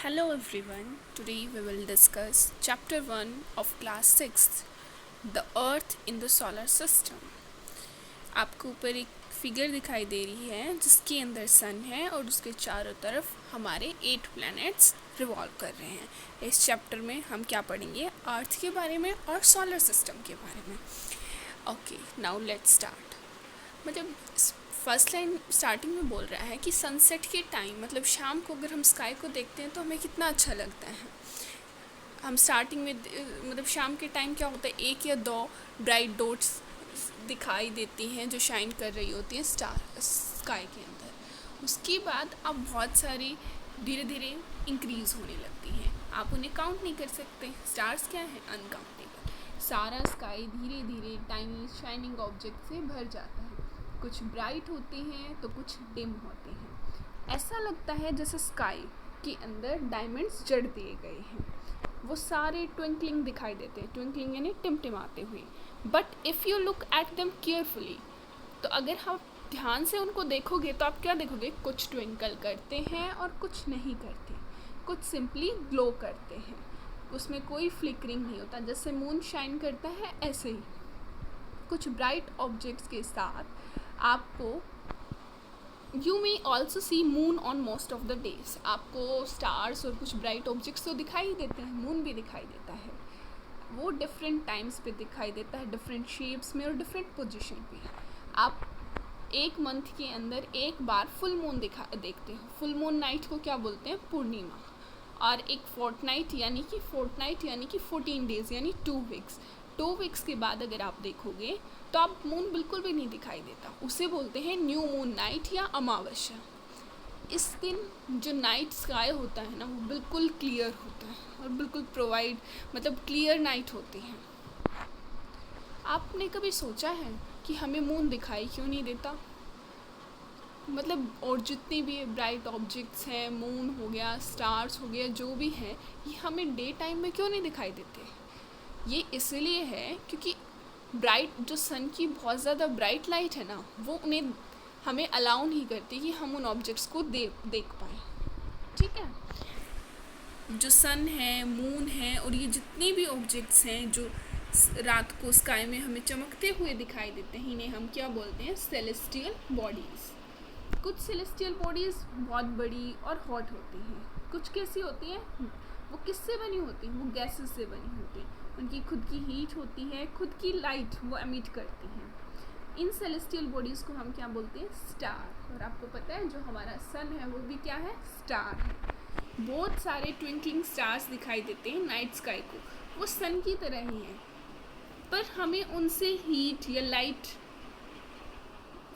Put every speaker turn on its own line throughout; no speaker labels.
Hello everyone. Today we will discuss chapter 1 of class 6th, The Earth in the Solar System. आपको ऊपर एक figure दिखाई दे रही है जिसके अंदर सन है और उसके चारों तरफ हमारे 8 प्लैनेट्स रिवॉल्व कर रहे हैं। इस चैप्टर में हम क्या पढ़ेंगे? अर्थ के बारे में और सोलर सिस्टम के बारे में। Okay, now let's start. मतलब फर्स्ट लाइन स्टार्टिंग में बोल रहा है कि सनसेट के टाइम मतलब शाम को अगर हम स्काई को देखते हैं तो हमें कितना अच्छा लगता है। हम स्टार्टिंग में मतलब शाम के टाइम क्या होता है, एक या दो ब्राइट डॉट्स दिखाई देती हैं जो शाइन कर रही होती हैं स्काई के अंदर। उसके बाद अब बहुत सारी धीरे धीरे इंक्रीज़ होने लगती हैं। आप उन्हें काउंट नहीं कर सकते। स्टार्स क्या है? अनकाउंटेबल। सारा स्काई धीरे धीरे टाइनी शाइनिंग ऑब्जेक्ट से भर जाता है। कुछ ब्राइट होते हैं तो कुछ डिम होते हैं। ऐसा लगता है जैसे स्काई के अंदर डायमंड्स जड़ दिए गए हैं। वो सारे ट्विंकलिंग दिखाई देते हैं। ट्विंकलिंग यानी टिमटिमाते हुए। But if you look at them carefully, तो अगर आप ध्यान से उनको देखोगे तो आप क्या देखोगे? कुछ ट्विंकल करते हैं और कुछ नहीं करते। कुछ सिंपली ग्लो करते हैं, उसमें कोई फ्लिकरिंग नहीं होता। जैसे मून शाइन करता है ऐसे ही कुछ ब्राइट ऑब्जेक्ट्स के साथ आपको you may also see moon on most of the days. आपको स्टार्स और कुछ ब्राइट ऑब्जेक्ट्स तो दिखाई ही देते हैं, मून भी दिखाई देता है। वो डिफरेंट टाइम्स पे दिखाई देता है, डिफरेंट शेप्स में और डिफरेंट पोजीशन पे। आप एक मंथ के अंदर एक बार फुल मून देखते हो। फुल मून नाइट को क्या बोलते हैं? पूर्णिमा। और एक फोर्टनाइट यानी कि 14 डेज यानी 2 वीक्स। 2 वीक्स के बाद अगर आप देखोगे तो आप मून बिल्कुल भी नहीं दिखाई देता। उसे बोलते हैं न्यू मून नाइट या अमावस्या। इस दिन जो नाइट स्काई होता है ना, वो बिल्कुल क्लियर होता है और बिल्कुल मतलब क्लियर नाइट होती है। आपने कभी सोचा है कि हमें मून दिखाई क्यों नहीं देता? मतलब और जितने भी ब्राइट ऑब्जेक्ट्स हैं, मून हो गया, स्टार्स हो गया, जो भी हैं, ये हमें डे टाइम में क्यों नहीं दिखाई देते? ये इसलिए है क्योंकि जो सन की बहुत ज़्यादा ब्राइट लाइट है ना, वो उन्हें हमें अलाउ नहीं करती कि हम उन ऑब्जेक्ट्स को देख पाएँ। ठीक है? जो सन है, मून है और ये जितने भी ऑब्जेक्ट्स हैं जो रात को स्काई में हमें चमकते हुए दिखाई देते हैं, इन्हें हम क्या बोलते हैं? Celestial bodies. कुछ सेलेस्टियल बॉडीज़ बहुत बड़ी और हॉट होती हैं। कुछ कैसी होती हैं? वो किससे बनी होती हैं? वो गैसेस से बनी होती हैं। उनकी खुद की हीट होती है, खुद की लाइट वो एमिट करती हैं। इन सेलेस्टियल बॉडीज़ को हम क्या बोलते हैं? स्टार। और आपको पता है जो हमारा सन है वो भी क्या है? स्टार है। बहुत सारे ट्विंकलिंग स्टार्स दिखाई देते हैं नाइट स्काई को। वो सन की तरह ही हैं, पर हमें उनसे हीट या लाइट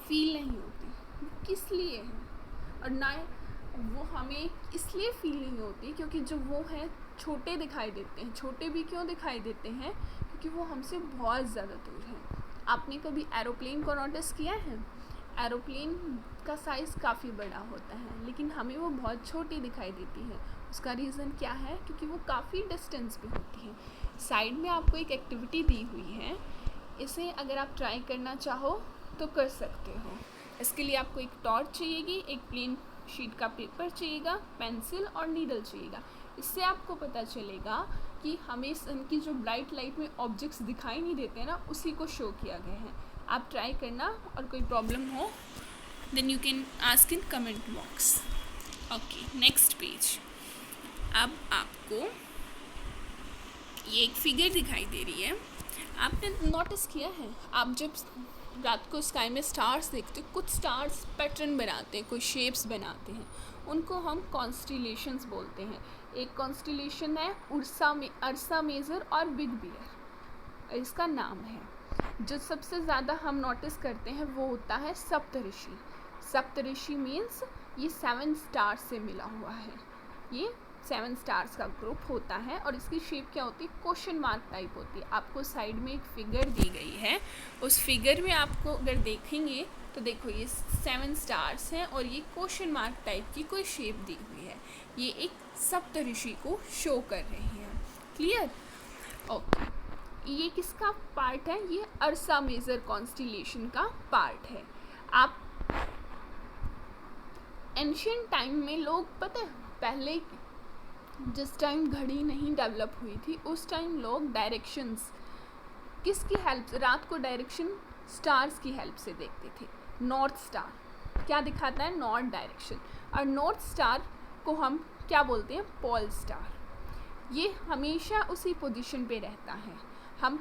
फील नहीं होती। वो किस लिए है? और ना वो हमें इसलिए फील नहीं होती क्योंकि जो वो है छोटे दिखाई देते हैं। छोटे भी क्यों दिखाई देते हैं? क्योंकि वो हमसे बहुत ज़्यादा दूर है। आपने कभी एरोप्लेन को नोटिस किया है? एरोप्लेन का साइज़ काफ़ी बड़ा होता है लेकिन हमें वो बहुत छोटी दिखाई देती है। उसका रीज़न क्या है? क्योंकि वो काफ़ी डिस्टेंस पे होती है। साइड में आपको एक एक्टिविटी दी हुई है, इसे अगर आप ट्राई करना चाहो तो कर सकते हो। इसके लिए आपको एक टॉर्च चाहिएगी, एक प्लेन शीट का पेपर चाहिएगा, पेंसिल और नीडल चाहिएगा। इससे आपको पता चलेगा कि हमें सन की जो ब्राइट लाइट में ऑब्जेक्ट्स दिखाई नहीं देते हैं ना, उसी को शो किया गया है। आप ट्राई करना और कोई प्रॉब्लम हो then you can ask in comment box. Okay, next page. अब आपको ये एक फिगर दिखाई दे रही है। आपने नोटिस किया है, आप जब रात को स्काई में स्टार्स देखते हो, कुछ स्टार्स पैटर्न बनाते हैं, कोई शेप्स बनाते हैं, उनको हम कॉन्स्टिलेशंस बोलते हैं। एक कॉन्स्टिलेशन है अर्सा मेजर और बिग बियर, इसका नाम है। जो सबसे ज़्यादा हम नोटिस करते हैं वो होता है सप्तऋषि। सप्तऋषि मीन्स ये 7 स्टार्स से मिला हुआ है। ये 7 स्टार्स का ग्रुप होता है और इसकी शेप क्या होती है? क्वेश्चन मार्क टाइप होती है। आपको साइड में एक फिगर दी गई है, उस फिगर में आपको अगर देखेंगे तो देखो ये 7 स्टार्स हैं और ये क्वेश्चन मार्क टाइप की कोई शेप दी हुई है। ये एक सप्तऋषि को शो कर रही है। क्लियर? ओके, ये किसका पार्ट है? ये अर्सा मेजर कॉन्स्टिलेशन का पार्ट है। आप एंशियंट टाइम में लोग पता है पहले जिस टाइम घड़ी नहीं डेवलप हुई थी उस टाइम लोग डायरेक्शंस किसकी हेल्प से, रात को डायरेक्शन स्टार्स की हेल्प से देखते थे। नॉर्थ स्टार क्या दिखाता है, नॉर्थ डायरेक्शन, और नॉर्थ स्टार को हम क्या बोलते हैं, पोल स्टार। ये हमेशा उसी पोजीशन पे रहता है। हम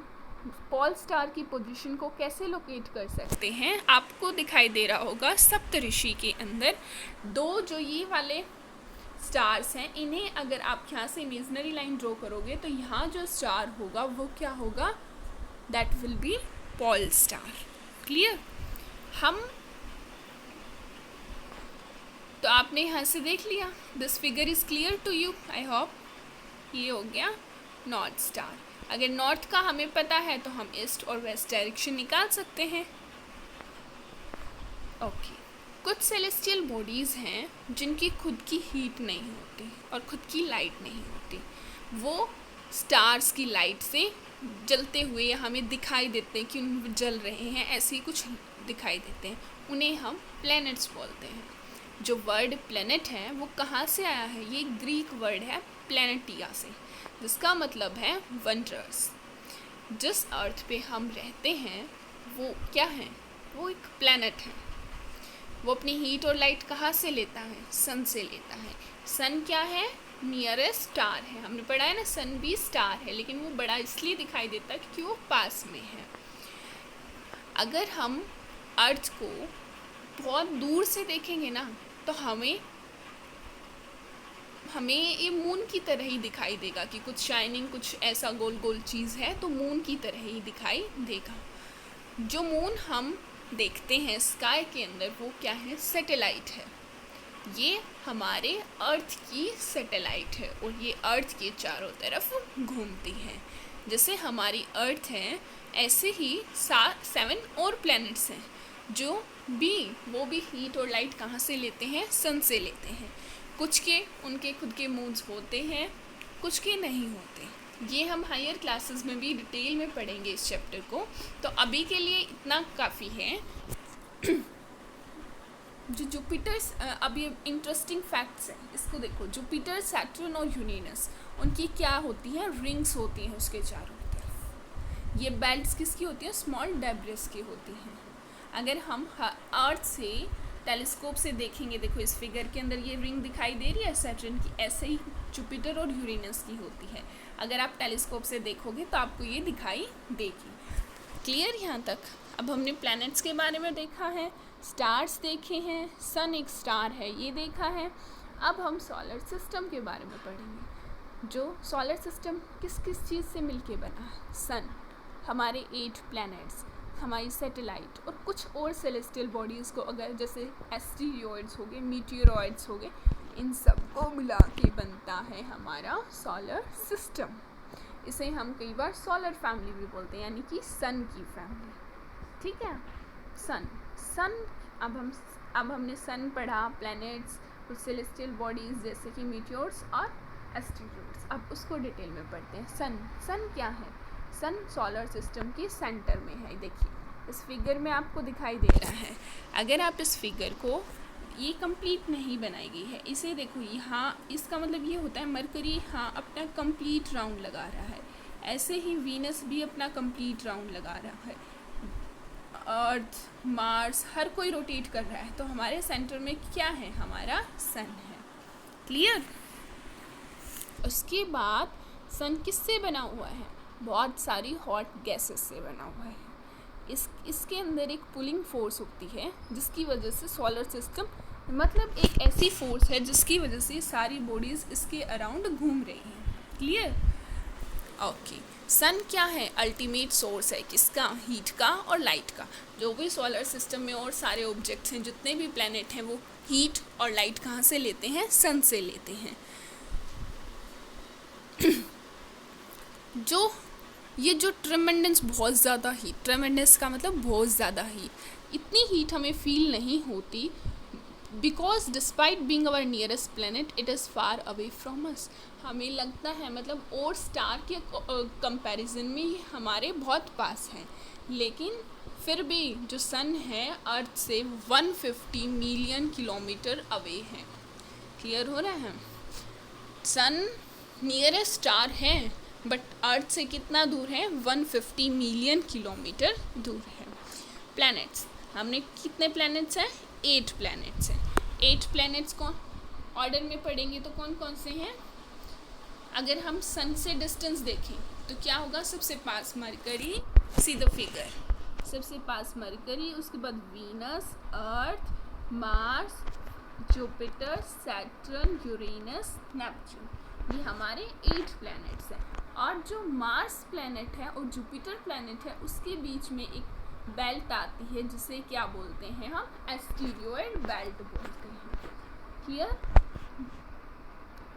पोल स्टार की पोजीशन को कैसे लोकेट कर सकते हैं, आपको दिखाई दे रहा होगा सप्तऋषि के अंदर दो जो ये वाले स्टार्स हैं, इन्हें अगर आप यहाँ से इमेजिनरी लाइन ड्रॉ करोगे तो यहाँ जो स्टार होगा वो क्या होगा, that will be pole star. Clear? हम तो आपने यहाँ से देख लिया, this figure is clear to you, I hope. ये हो गया नॉर्थ स्टार। अगर नॉर्थ का हमें पता है तो हम ईस्ट और वेस्ट डायरेक्शन निकाल सकते हैं। ओके, कुछ सेलेस्टियल बॉडीज़ हैं जिनकी खुद की हीट नहीं होती और खुद की लाइट नहीं होती, वो स्टार्स की लाइट से जलते हुए हमें दिखाई देते हैं कि उन जल रहे हैं, ऐसे ही कुछ दिखाई देते हैं, उन्हें हम प्लैनेट्स बोलते हैं। जो वर्ड प्लैनेट है वो कहाँ से आया है, ये ग्रीक वर्ड है प्लैनेटिया से, जिसका मतलब है वंडर्स। जिस अर्थ पे हम रहते हैं वो क्या है, वो एक प्लैनेट है। वो अपनी हीट और लाइट कहाँ से लेता है, सन से लेता है। सन क्या है, नियरेस्ट स्टार है। हमने पढ़ा है ना, सन भी स्टार है, लेकिन वो बड़ा इसलिए दिखाई देता है क्योंकि वो पास में है। अगर हम अर्थ को बहुत दूर से देखेंगे ना तो हमें ये मून की तरह ही दिखाई देगा कि कुछ शाइनिंग, कुछ ऐसा गोल गोल चीज़ है, तो मून की तरह ही दिखाई देगा। जो मून हम देखते हैं स्काई के अंदर वो क्या है, सैटेलाइट है। ये हमारे अर्थ की सैटेलाइट है और ये अर्थ के चारों तरफ घूमती है। जैसे हमारी अर्थ है ऐसे ही 7 और प्लैनेट्स हैं जो वो भी हीट और लाइट कहाँ से लेते हैं, सन से लेते हैं। कुछ के उनके खुद के मून्स होते हैं, कुछ के नहीं होते। ये हम हायर क्लासेस में भी डिटेल में पढ़ेंगे इस चैप्टर को, तो अभी के लिए इतना काफ़ी है। जो जुपिटर्स, अब ये इंटरेस्टिंग फैक्ट्स हैं, इसको देखो। जुपिटर, सैटर्न और यूरेनस, उनकी क्या होती हैं, रिंग्स होती हैं उसके चारों तरफ। ये बेल्ट्स किसकी होती हैं, स्मॉल डेब्रिस की होती हैं। अगर हम अर्थ से टेलीस्कोप से देखेंगे, देखो इस फिगर के अंदर ये रिंग दिखाई दे रही है सैटर्न की, ऐसे ही जुपिटर और यूरेनस की होती है। अगर आप टेलीस्कोप से देखोगे तो आपको ये दिखाई देगी। क्लियर यहाँ तक? अब हमने प्लैनेट्स के बारे में देखा है, स्टार्स देखे हैं, सन एक स्टार है ये देखा है। अब हम सोलर सिस्टम के बारे में पढ़ेंगे। जो सोलर सिस्टम किस किस चीज़ से मिलके बना है, सन, हमारे 8 प्लैनेट्स, हमारी सैटेलाइट और कुछ और सेलेस्टियल बॉडीज़ को अगर जैसे एस्टेरॉइड्स हो गए, मीटियोरॉइड्स हो गए, इन सब को मिला के बनता है हमारा सोलर सिस्टम। इसे हम कई बार सोलर फैमिली भी बोलते हैं, यानी कि सन की फैमिली। ठीक है, सन। अब हमने सन पढ़ा, प्लैनेट्स, कुछ सेलेस्टियल बॉडीज़ जैसे कि मीटियोर्स और एस्टेरॉइड्स। अब उसको डिटेल में पढ़ते हैं। सन क्या है, सन सोलर सिस्टम के सेंटर में है। देखिए इस फिगर में आपको दिखाई दे रहा है। अगर आप इस फिगर को, ये कंप्लीट नहीं बनाई गई है, इसे देखो यहाँ, इसका मतलब ये होता है मरकरी यहाँ अपना कंप्लीट राउंड लगा रहा है, ऐसे ही वीनस भी अपना कंप्लीट राउंड लगा रहा है। अर्थ, मार्स, हर कोई रोटेट कर रहा है, तो हमारे सेंटर में क्या है, हमारा सन है। क्लियर? उसके बाद सन किससे बना हुआ है, बहुत सारी हॉट गैसेस से बना हुआ है। इसके अंदर एक पुलिंग फोर्स होती है जिसकी वजह से सोलर सिस्टम, मतलब एक ऐसी फोर्स है जिसकी वजह से सारी बॉडीज़ इसके अराउंड घूम रही हैं। क्लियर? ओके। सन क्या है, अल्टीमेट सोर्स है किसका, हीट का और लाइट का। जो भी सोलर सिस्टम में और सारे ऑब्जेक्ट्स हैं, जितने भी प्लैनेट हैं, वो हीट और लाइट कहाँ से लेते हैं, सन से लेते हैं। जो ट्रेमेंडस, बहुत ज़्यादा हीट, ट्रेमेंडस का मतलब बहुत ज़्यादा हीट, इतनी हीट हमें फील नहीं होती, because despite being our nearest planet it is far away from us. हमें लगता है मतलब और स्टार के कंपैरिजन में ये हमारे बहुत पास हैं, लेकिन फिर भी जो सन है अर्थ से 150 मिलियन किलोमीटर अवे है। क्लियर हो रहा है? सन नियरेस्ट स्टार है, बट अर्थ से कितना दूर है? 150 मिलियन किलोमीटर दूर है। प्लैनेट्स, हमने कितने प्लैनेट्स हैं? 8 प्लैनेट्स हैं। 8 प्लैनेट्स को ऑर्डर में पढ़ेंगे तो कौन कौन से हैं? अगर हम सन से डिस्टेंस देखें तो क्या होगा? सबसे पास मरकरी, सी द फिगर, सबसे पास मरकरी, उसके बाद Venus, Earth, Mars, Jupiter, Saturn, Uranus, Neptune. ये हमारे 8 प्लैनेट्स हैं। और जो मार्स प्लैनेट है और जुपिटर प्लैनेट है उसके बीच में एक बेल्ट आती है जिसे क्या बोलते हैं हम? एस्टीरियोइड बेल्ट बोलते हैं। क्लियर?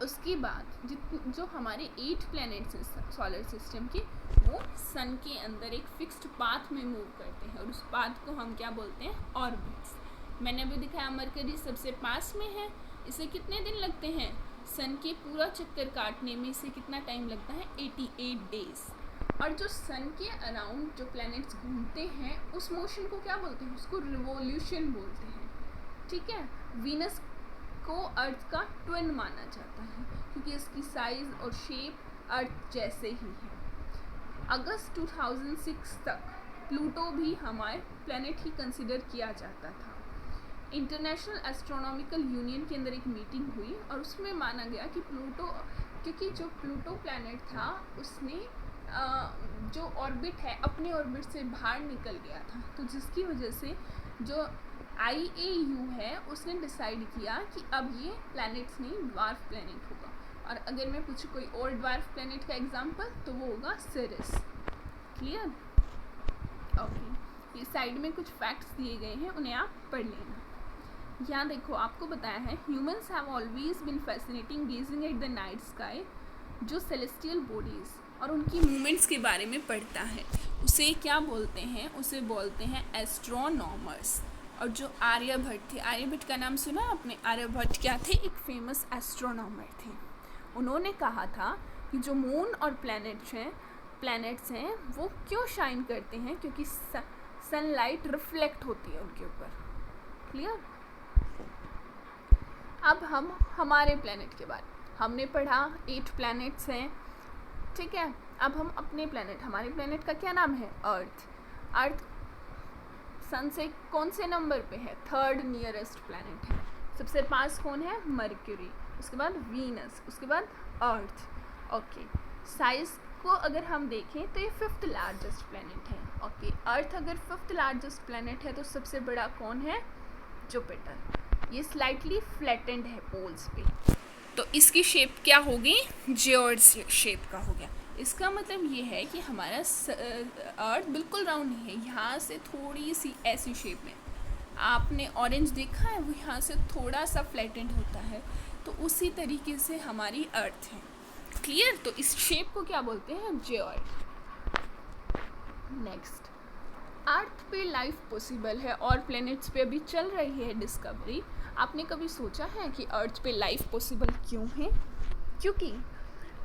उसके बाद जो हमारे 8 प्लैनेट्स हैं सोलर सिस्टम के, वो सन के अंदर एक फिक्स्ड पाथ में मूव करते हैं और उस पाथ को हम क्या बोलते हैं? ऑर्बिट्स। मैंने अभी दिखाया मरकरी सबसे पास में है, इसे कितने दिन लगते हैं? सन के पूरा चक्कर काटने में इसे कितना टाइम लगता है? 88 डेज। और जो सन के अराउंड जो प्लैनेट्स घूमते हैं उस मोशन को क्या बोलते हैं? उसको रिवोल्यूशन बोलते हैं। ठीक है? वीनस को अर्थ का ट्विन माना जाता है क्योंकि इसकी साइज और शेप अर्थ जैसे ही है। अगस्त 2006 तक प्लूटो भी हमारे प्लैनेट ही कंसिडर किया जाता था। इंटरनेशनल एस्ट्रोनॉमिकल यूनियन के अंदर एक मीटिंग हुई और उसमें माना गया कि प्लूटो, क्योंकि जो प्लूटो प्लैनेट था उसने जो ऑर्बिट है अपने ऑर्बिट से बाहर निकल गया था, तो जिसकी वजह से जो IAU है उसने डिसाइड किया कि अब ये प्लैनेट्स नहीं ड्वार्फ प्लैनेट होगा। और अगर मैं पूछूँ कोई और ड्वार्फ प्लैनेट का एग्जांपल तो वो होगा सिरिस। क्लियर? ओके, ये साइड में कुछ फैक्ट्स दिए गए हैं, उन्हें आप पढ़ लेना। यहाँ देखो आपको बताया है humans have always been fascinating gazing at the night sky. जो सेलेस्टियल बॉडीज़ और उनकी मूवमेंट्स के बारे में पढ़ता है उसे क्या बोलते हैं? उसे बोलते हैं एस्ट्रोनॉमर्स। और जो आर्यभट्ट थे, आर्यभट्ट का नाम सुना आपने? आर्यभट्ट क्या थे? एक फेमस एस्ट्रोनॉमर थे। उन्होंने कहा था कि जो मून और प्लैनेट्स हैं वो क्यों शाइन करते हैं? क्योंकि सनलाइट रिफ्लेक्ट होती है उनके ऊपर। क्लियर? अब हम हमारे प्लैनेट के बारे में हमने पढ़ा, 8 प्लैनेट्स हैं। ठीक है? अब हम अपने प्लैनेट, हमारे प्लैनेट का क्या नाम है? अर्थ। अर्थ सन से कौन से नंबर पे है? 3rd नियरेस्ट प्लैनेट है। सबसे पास कौन है? मरक्यूरी, उसके बाद वीनस, उसके बाद अर्थ। ओके, साइज को अगर हम देखें तो ये 5th लार्जेस्ट प्लैनेट है। ओके, अर्थ अगर 5th लार्जेस्ट प्लैनेट है तो सबसे बड़ा कौन है? जुपिटर। ये स्लाइटली फ्लैटेंड है पोल्स पे, तो इसकी शेप क्या होगी? जियोइड शेप का हो गया। इसका मतलब ये है कि हमारा अर्थ बिल्कुल राउंड नहीं है, यहाँ से थोड़ी सी ऐसी शेप में। आपने ऑरेंज देखा है, वो यहाँ से थोड़ा सा फ्लैटेंड होता है, तो उसी तरीके से हमारी अर्थ है। क्लियर? तो इस शेप को क्या बोलते हैं? जियोइड। नेक्स्ट, अर्थ पे लाइफ पॉसिबल है और प्लैनेट्स पे अभी चल रही है डिस्कवरी। आपने कभी सोचा है कि अर्थ पे लाइफ पॉसिबल क्यों है? क्योंकि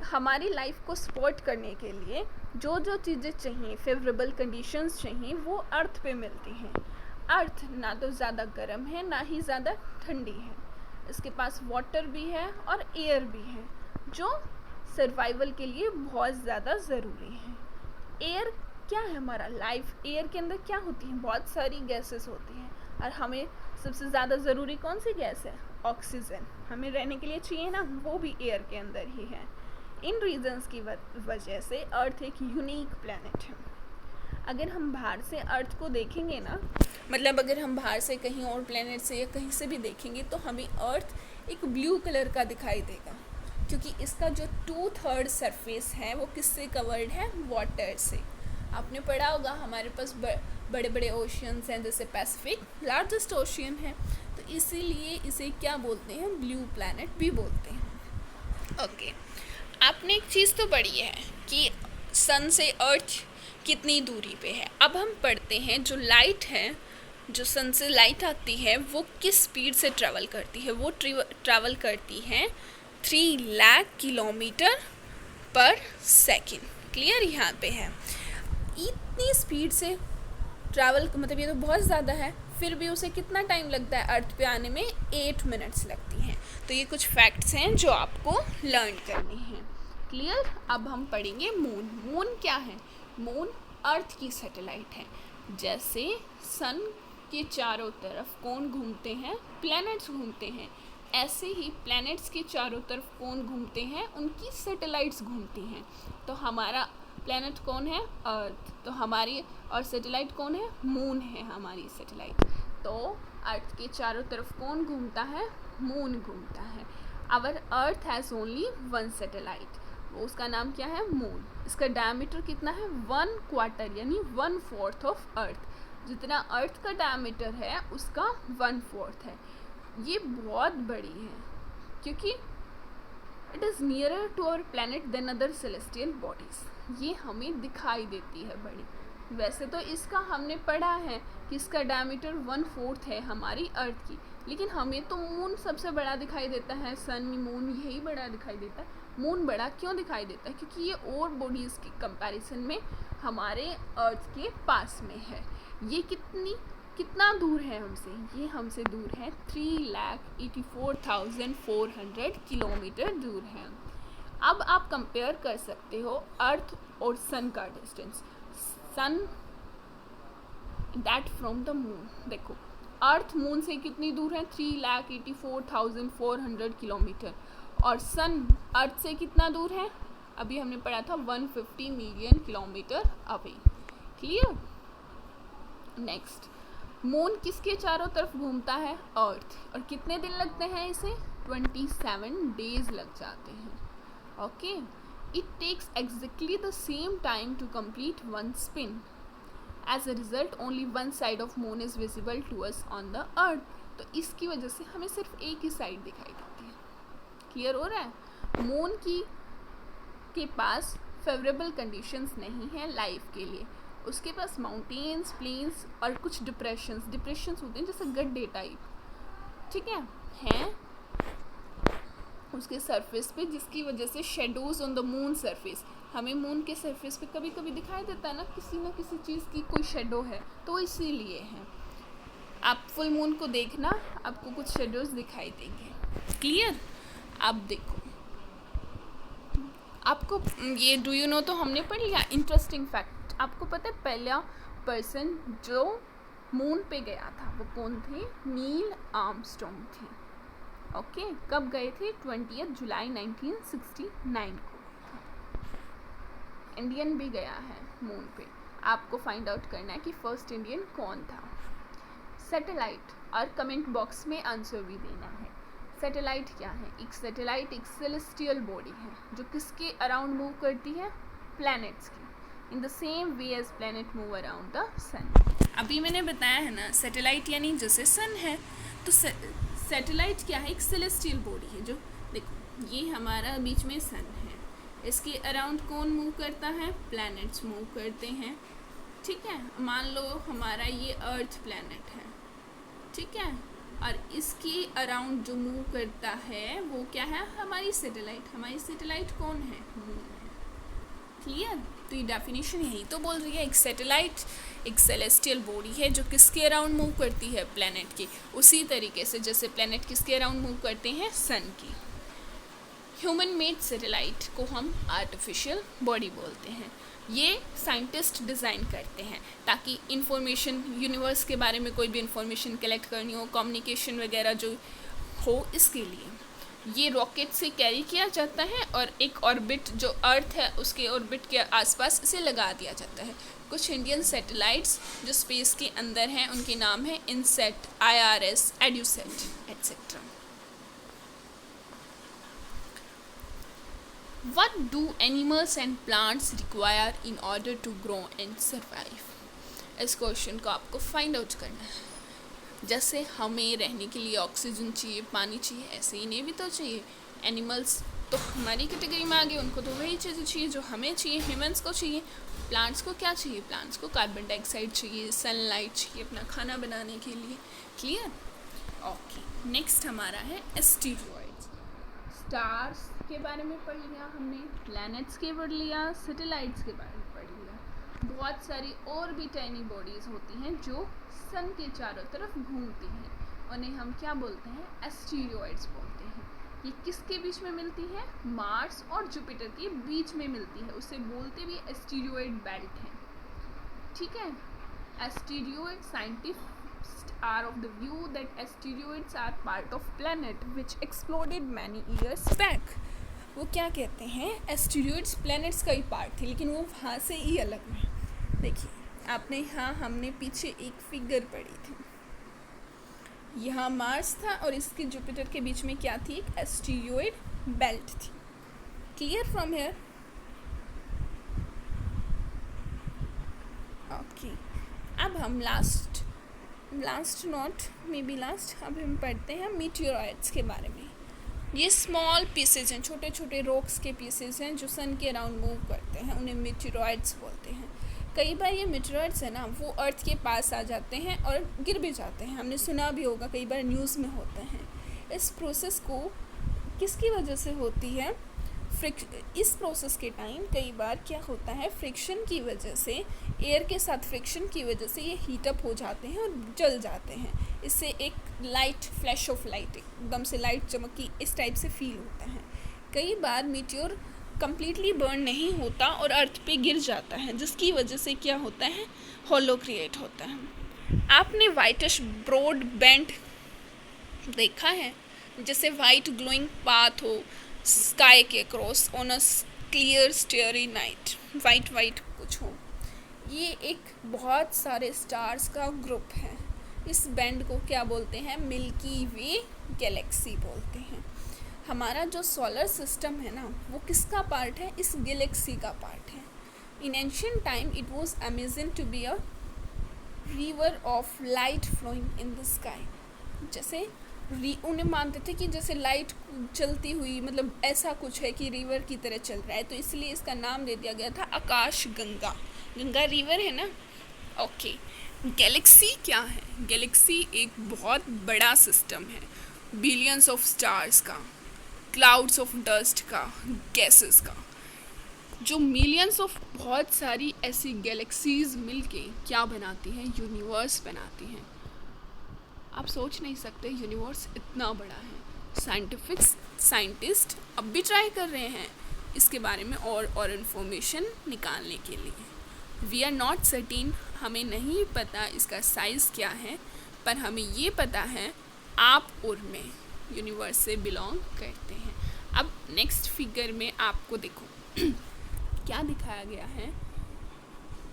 हमारी लाइफ को सपोर्ट करने के लिए जो जो चीज़ें चाहिए, फेवरेबल कंडीशंस चाहिए, वो अर्थ पे मिलती हैं। अर्थ ना तो ज़्यादा गर्म है ना ही ज़्यादा ठंडी है। इसके पास वाटर भी है और एयर भी है जो सर्वाइवल के लिए बहुत ज़्यादा ज़रूरी है। एयर क्या है? हमारा लाइफ एयर के अंदर क्या होती है? बहुत सारी गैसेस होती हैं और हमें सबसे ज़्यादा ज़रूरी कौन सी गैस है? ऑक्सीजन। हमें रहने के लिए चाहिए ना, वो भी एयर के अंदर ही है। इन रीजंस की वजह से अर्थ एक यूनिक प्लैनेट है। अगर हम बाहर से अर्थ को देखेंगे ना, मतलब अगर हम बाहर से कहीं और प्लैनेट से या कहीं से भी देखेंगे तो हमें अर्थ एक ब्लू कलर का दिखाई देगा, क्योंकि इसका जो 2/3 सरफेस है वो किससे कवर्ड है? वाटर से। आपने पढ़ा होगा हमारे पास बड़े बड़े ओशियंस हैं, जैसे पैसिफिक लार्जेस्ट ओशियन है, तो इसीलिए इसे क्या बोलते हैं? ब्लू प्लैनेट भी बोलते हैं। ओके, आपने एक चीज़ तो पढ़ी है कि सन से अर्थ कितनी दूरी पे है। अब हम पढ़ते हैं जो लाइट है, जो सन से लाइट आती है वो किस स्पीड से ट्रैवल करती है? वो ट्रैवल करती है 3 लाख किलोमीटर पर सेकेंड। क्लियर? यहाँ पे है इतनी स्पीड से ट्रैवल, मतलब ये तो बहुत ज़्यादा है, फिर भी उसे कितना टाइम लगता है अर्थ पे आने में? 8 मिनट्स लगती हैं। तो ये कुछ फैक्ट्स हैं जो आपको लर्न करने हैं। क्लियर। अब हम पढ़ेंगे मून। मून क्या है? मून अर्थ की सैटेलाइट है। जैसे सन के चारों तरफ कौन घूमते हैं? प्लैनेट्स घूमते हैं। ऐसे ही प्लैनेट्स के चारों तरफ कौन घूमते हैं? उनकी सैटेलाइट्स घूमती हैं। तो हमारा प्लैनेट कौन है? अर्थ। तो हमारी और सैटेलाइट कौन है? मून है हमारी सैटेलाइट। तो अर्थ के चारों तरफ कौन घूमता है? मून घूमता है। Our earth has only one satellite, वो उसका नाम क्या है? मून। इसका डायमीटर कितना है? 1/4 यानी 1/4 ऑफ अर्थ। जितना अर्थ का डायमीटर है उसका 1/4 है। ये बहुत बड़ी है क्योंकि it is nearer to our planet than other celestial bodies. ये हमें दिखाई देती है बड़ी। वैसे तो इसका हमने पढ़ा है कि इसका डायमीटर 1/4 है हमारी अर्थ की, लेकिन हमें तो मून सबसे बड़ा दिखाई देता है। सन, मून यही बड़ा दिखाई देता है। मून बड़ा क्यों दिखाई देता है? क्योंकि ये और बॉडीज़ के कंपैरिजन में हमारे अर्थ के पास में है। ये कितना दूर है हमसे? ये हमसे दूर है 3,84,400 किलोमीटर दूर है। अब आप कंपेयर कर सकते हो अर्थ और सन का distance. Sun that from the moon. देखो अर्थ मून से कितनी दूर है? 3,84,400 किलोमीटर। और सन अर्थ से कितना दूर है? अभी हमने पढ़ा था 150 million kilometre away. Clear. Next, moon किसके चारों तरफ घूमता है? अर्थ। और कितने दिन लगते हैं इसे? 27 डेज लग जाते हैं। Okay. It takes exactly the same time to complete one spin. As a result only one side of moon is visible to us on the earth. तो इसकी वजह से हमें सिर्फ एक ही साइड दिखाई देती है। क्लियर हो रहा है? मून के पास फेवरेबल कंडीशंस नहीं है लाइफ के लिए। उसके पास माउंटेन्स, प्लेन्स और कुछ डिप्रेशंस होते हैं जैसे गड्ढे टाइप, ठीक है, हैं उसके सरफेस पे, जिसकी वजह से shadows on the moon surface, हमें मून के सरफेस पे कभी कभी दिखाई देता है ना किसी चीज़ की कोई शेडो है, तो इसीलिए है। आप फुल मून को देखना, आपको कुछ शेडोज दिखाई देंगे। क्लियर। अब देखो, आपको ये डू यू नो तो हमने पढ़ लिया। इंटरेस्टिंग फैक्ट, आपको पता है पहला पर्सन जो मून पे गया था वो कौन थे? नील आर्मस्ट्रॉन्ग थे। ओके। कब गए थे? 20 जुलाई 1969 को। इंडियन भी गया है मून पे। आपको फाइंड आउट करना है कि फर्स्ट इंडियन कौन था। सैटेलाइट, और कमेंट बॉक्स में आंसर भी देना है। सैटेलाइट क्या है? एक सैटेलाइट एक सेलेस्टियल बॉडी है जो किसके अराउंड मूव करती है? प्लैनेट्स की। In the same way as planet move around the sun. अभी मैंने बताया है ना, सैटेलाइट यानी जैसे सन है, तो सैटेलाइट क्या है? एक सेलेस्टियल बॉडी है जो, देखो ये हमारा बीच में सन है, इसके अराउंड कौन मूव करता है? प्लैनेट्स मूव करते हैं। ठीक है, मान लो हमारा ये अर्थ प्लैनेट है, ठीक है, और इसके अराउंड जो मूव करता है वो क्या है? हमारी सैटेलाइट। हमारी सैटेलाइट कौन है? मून है। क्लियर। तो ये डेफिनेशन यही तो बोल रही है, एक सैटेलाइट एक सेलेस्टियल बॉडी है जो किसके अराउंड मूव करती है? प्लैनेट की। उसी तरीके से जैसे प्लैनेट किसके अराउंड मूव करते हैं? सन की। ह्यूमन मेड सैटेलाइट को हम आर्टिफिशियल बॉडी बोलते हैं। ये साइंटिस्ट डिज़ाइन करते हैं ताकि इंफॉर्मेशन, यूनिवर्स के बारे में कोई भी इंफॉर्मेशन कलेक्ट करनी हो, कम्युनिकेशन वगैरह जो हो, इसके लिए ये रॉकेट से कैरी किया जाता है और एक ऑर्बिट जो अर्थ है उसके ऑर्बिट के आसपास इसे लगा दिया जाता है। कुछ इंडियन सैटेलाइट्स जो स्पेस के अंदर हैं उनके नाम है INSAT, IRS, EDUSAT etcetera. What do animals and plants require in order to grow and survive? इस क्वेश्चन को आपको फाइंड आउट करना है। जैसे हमें रहने के लिए ऑक्सीजन चाहिए, पानी चाहिए, ऐसे ही इन्हें भी तो चाहिए। एनिमल्स तो हमारी कैटेगरी में आ गए, उनको तो वही चीज़ें चाहिए जो हमें चाहिए, ह्यूमंस को चाहिए। प्लांट्स को क्या चाहिए? प्लांट्स को कार्बन डाइऑक्साइड चाहिए, सनलाइट चाहिए अपना खाना बनाने के लिए। क्लियर। ओके, नेक्स्ट हमारा है एस्टेरॉइड्स। स्टार्स के बारे में पढ़ लिया हमने, प्लैनेट्स के पढ़ लिया, सैटेलाइट्स के बारे में पढ़ लिया। बहुत सारी और भी टाइनी बॉडीज़ होती हैं जो सन के चारों तरफ घूमती हैं, उन्हें हम क्या बोलते हैं? एस्टेरॉइड्स बोलते हैं। ये किसके बीच में मिलती है? मार्स और जुपिटर के बीच में मिलती है, उसे बोलते भी एस्टेरॉयड बेल्ट है। ठीक है, asteroid scientist are of the view that asteroids are part of planet which exploded many years back. वो क्या कहते हैं, एस्टेरॉयड्स प्लैनेट्स का ही पार्ट थे, लेकिन वो वहाँ से ही अलग है। देखिए आपने यहाँ, हमने पीछे एक फिगर पढ़ी थी, यहाँ मार्स था और इसके जुपिटर के बीच में क्या थी? एक एस्टेरॉयड बेल्ट थी। Clear from here? ओके, अब हम last not may be last, अब हम पढ़ते हैं मीटियोराइड्स के बारे में। ये स्मॉल पीसेज हैं, छोटे छोटे रॉक्स के पीसेज हैं जो सन के अराउंड मूव करते हैं, उन्हें मीटियोराइड्स बोलते हैं। कई बार ये मीटियोराइड्स है ना, वो अर्थ के पास आ जाते हैं और गिर भी जाते हैं, हमने सुना भी होगा, कई बार न्यूज़ में होते हैं। इस प्रोसेस को किसकी वजह से होती है? इस प्रोसेस के टाइम कई बार क्या होता है, फ्रिक्शन की वजह से, एयर के साथ फ्रिक्शन की वजह से ये हीटअप हो जाते हैं और जल जाते हैं। इससे एक लाइट, फ्लैश ऑफ लाइट, एकदम से लाइट चमकी, इस टाइप से फील होता है। कई बार मीटियोर कम्प्लीटली बर्न नहीं होता और अर्थ पे गिर जाता है, जिसकी वजह से क्या होता है, हॉलो क्रिएट होता है। आपने वाइटिश ब्रॉड बैंड देखा है, जैसे वाइट ग्लोइंग पाथ हो स्काई के cross on a clear स्टेरी night, white कुछ हो। ये एक बहुत सारे स्टार्स का ग्रुप है। इस बैंड को क्या बोलते हैं? मिल्की वे गैलेक्सी बोलते हैं। हमारा जो सोलर सिस्टम है ना, वो किसका पार्ट है? इस गैलेक्सी का पार्ट है। In ancient time it was amazing to be a river of light flowing in the sky. जैसे उन्हें मानते थे कि जैसे लाइट चलती हुई, मतलब ऐसा कुछ है कि रिवर की तरह चल रहा है, तो इसलिए इसका नाम दे दिया गया था आकाश गंगा। गंगा रिवर है ना। ओके, गैलेक्सी क्या है? गैलेक्सी एक बहुत बड़ा सिस्टम है, बिलियंस ऑफ स्टार्स का, क्लाउड्स ऑफ डस्ट का, गैसेस का, जो मिलियंस ऑफ बहुत सारी ऐसी गैलेक्सीज मिलके क्या बनाती हैं? यूनिवर्स बनाती हैं। आप सोच नहीं सकते यूनिवर्स इतना बड़ा है। साइंटिस्ट अब भी ट्राई कर रहे हैं इसके बारे में और इन्फॉर्मेशन निकालने के लिए। वी आर नॉट सर्टेन, हमें नहीं पता इसका साइज़ क्या है, पर हमें ये पता है आप और मैं यूनिवर्स से बिलोंग करते हैं। अब नेक्स्ट फिगर में आपको देखो क्या दिखाया गया है।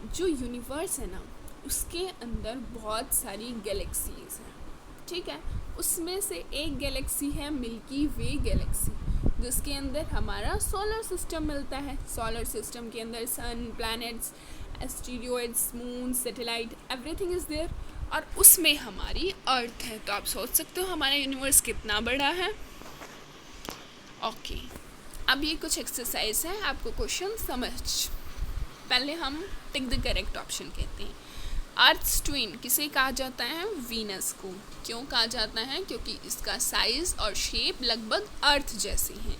जो यूनिवर्स है ना, उसके अंदर बहुत सारी गैलेक्सीज हैं, ठीक है। उसमें से एक गैलेक्सी है मिल्की वे गैलेक्सी, जिसके अंदर हमारा सोलर सिस्टम मिलता है। सोलर सिस्टम के अंदर sun, planets, asteroids, moon, satellite, everything is there, और उसमें हमारी अर्थ है। तो आप सोच सकते हो हमारा यूनिवर्स कितना बड़ा है। ओके, अब ये कुछ एक्सरसाइज है, आपको क्वेश्चन समझ। पहले हम टिक द करेक्ट ऑप्शन कहते हैं। अर्थ्स ट्विन किसे कहा जाता है? वीनस को। क्यों कहा जाता है? क्योंकि इसका साइज और शेप लगभग अर्थ जैसी है।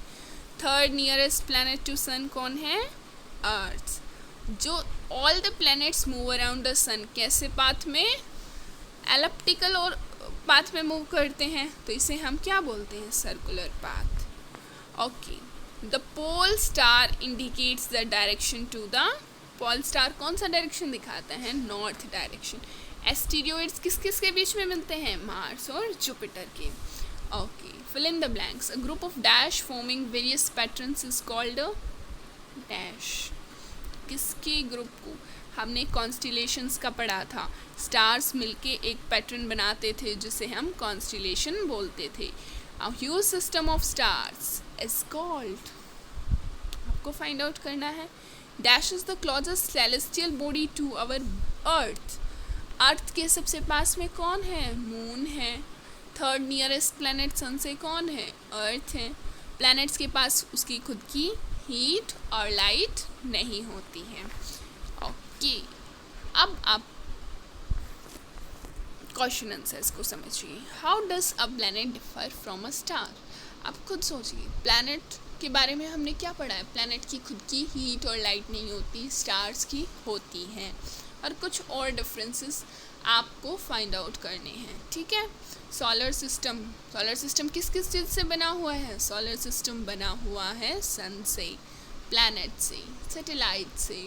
Third nearest planet to sun कौन है? अर्थ। जो all the planets move around the sun कैसे पाथ में? एलिप्टिकल और पाथ में मूव करते हैं, तो इसे हम क्या बोलते हैं? Circular path. Okay, the pole star indicates the direction to the pole star कौन सा डायरेक्शन दिखाता है? North direction. एस्टेरॉयड्स किस किस के बीच में मिलते हैं? मार्स और जुपिटर के। Okay, fill in the blanks. A group of dash forming various patterns is called a dash. किसके ग्रुप को? हमने कॉन्स्टिलेशंस का पढ़ा था। स्टार्स मिलके एक पैटर्न बनाते थे जिसे हम कॉन्स्टिलेशन बोलते थे। A huge system of stars is called, आपको फाइंड आउट करना है। Dash is the closest celestial body to our Earth. Earth के सबसे पास में कौन है? मून है। थर्ड नियरेस्ट प्लैनेट सन से कौन है? अर्थ है। प्लैनेट्स के पास उसकी खुद की हीट और लाइट नहीं होती है। ओके, अब आप क्वेश्चन आंसर्स को समझिए। How does a planet differ from a star? आप खुद सोचिए, प्लैनेट के बारे में हमने क्या पढ़ा है? प्लैनेट की खुद की हीट और लाइट नहीं होती, स्टार्स की होती हैं, और कुछ और डिफरेंसेस आपको फाइंड आउट करने हैं, ठीक है। सोलर सिस्टम किस किस चीज़ से बना हुआ है? सोलर सिस्टम बना हुआ है सन से, प्लैनेट से, सैटेलाइट से,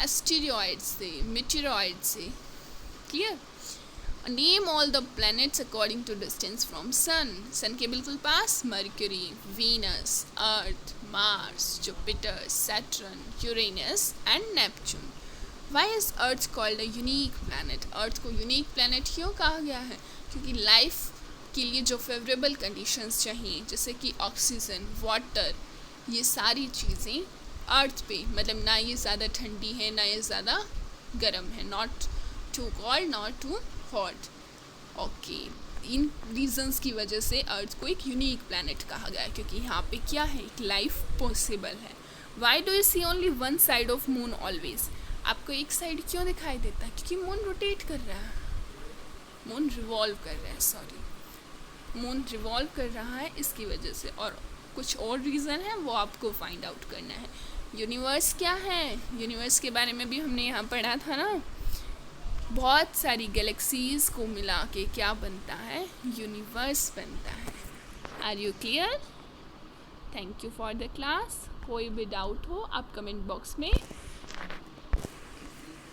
एस्टेरॉइड से, मीटेरॉइड से। Clear? Name all the planets according to distance from sun. Sun के बिल्कुल पास Mercury, Venus, Earth, Mars, Jupiter, Saturn, Uranus and Neptune. Why is Earth called a unique planet? Earth को unique planet क्यों कहा गया है? क्योंकि लाइफ के लिए जो फेवरेबल कंडीशंस चाहिए, जैसे कि ऑक्सीजन, वाटर, ये सारी चीज़ें अर्थ पे, मतलब ना ये ज़्यादा ठंडी है ना ये ज़्यादा गर्म है, not too cold not too hot. Okay, इन रीजंस की वजह से अर्थ को एक यूनिक प्लैनेट कहा गया है, क्योंकि यहाँ पे क्या है, एक लाइफ पॉसिबल है। Why do you see only one side of moon always? आपको एक साइड क्यों दिखाई देता है? क्योंकि मून रोटेट कर रहा है, मून रिवॉल्व कर रहा है, सॉरी, मून रिवॉल्व कर रहा है, इसकी वजह से। और कुछ और रीज़न है, वो आपको फाइंड आउट करना है। यूनिवर्स क्या है? यूनिवर्स के बारे में भी हमने यहाँ पढ़ा था ना, बहुत सारी गैलेक्सीज़ को मिला के क्या बनता है? यूनिवर्स बनता है। Are you clear? Thank you for the class. कोई भी डाउट हो आप कमेंट बॉक्स में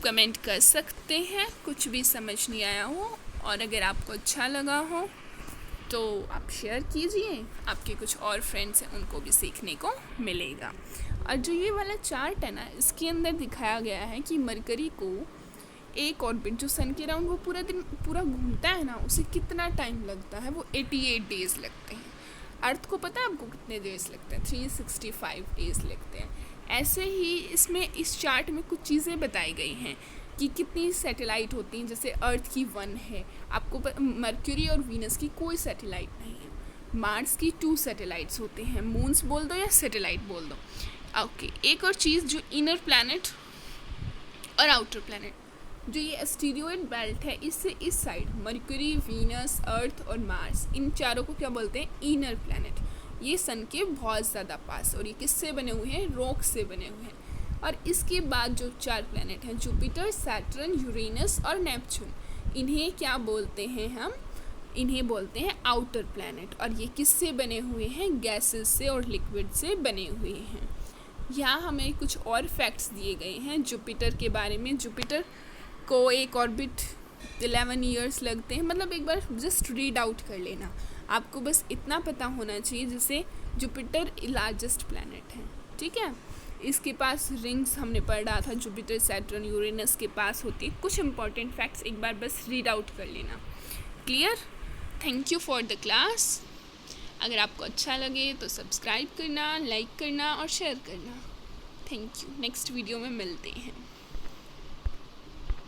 कमेंट कर सकते हैं, कुछ भी समझ नहीं आया हो, और अगर आपको अच्छा लगा हो तो आप शेयर कीजिए, आपके कुछ और फ्रेंड्स हैं उनको भी सीखने को मिलेगा। और जो ये वाला चार्ट है ना, इसके अंदर दिखाया गया है कि मरकरी को एक ऑर्बिट जो सन के अराउंड वो पूरा दिन पूरा घूमता है ना, उसे कितना टाइम लगता है? वो 88 डेज़ लगते हैं। अर्थ को पता है आपको कितने डेज़ लगते हैं? 365 डेज़ लगते हैं। ऐसे ही इसमें इस चार्ट में कुछ चीज़ें बताई गई हैं कि कितनी सैटेलाइट होती हैं। जैसे अर्थ की 1 है, आपको मर्क्यूरी और वीनस की कोई सैटेलाइट नहीं है, मार्स की 2 सैटेलाइट्स होते हैं, मून्स बोल दो या सैटेलाइट बोल दो। ओके, एक और चीज़, जो इनर प्लैनेट और आउटर प्लैनेट, जो ये एस्टेरॉयड बेल्ट है, इससे इस साइड मर्क्यूरी, वीनस, अर्थ और मार्स, इन चारों को क्या बोलते हैं? Inner planet. ये सन के बहुत ज़्यादा पास, और ये किससे बने हुए हैं? रॉक से बने हुए हैं। और इसके बाद जो 4 प्लैनेट हैं, जुपिटर, सैटर्न, यूरेनस और नेपच्यून, इन्हें क्या बोलते हैं हम? इन्हें बोलते हैं आउटर प्लैनेट। और ये किससे बने हुए हैं? गैसेस से और लिक्विड से बने हुए हैं। यहाँ हमें कुछ और फैक्ट्स दिए गए हैं जुपिटर के बारे में। जुपिटर को एक ऑर्बिट 11 ईयर्स लगते हैं, मतलब एक बार जस्ट रीड आउट कर लेना, आपको बस इतना पता होना चाहिए। जैसे जुपिटर लार्जेस्ट प्लैनेट है, ठीक है, इसके पास रिंग्स हमने पढ़ा था, जुपिटर, सैटर्न, यूरेनस के पास होती है। कुछ इंपॉर्टेंट फैक्ट्स एक बार बस रीड आउट कर लेना। Clear? Thank you for the class. अगर आपको अच्छा लगे तो सब्सक्राइब करना, लाइक करना और शेयर करना। Thank you. नेक्स्ट वीडियो में मिलते हैं।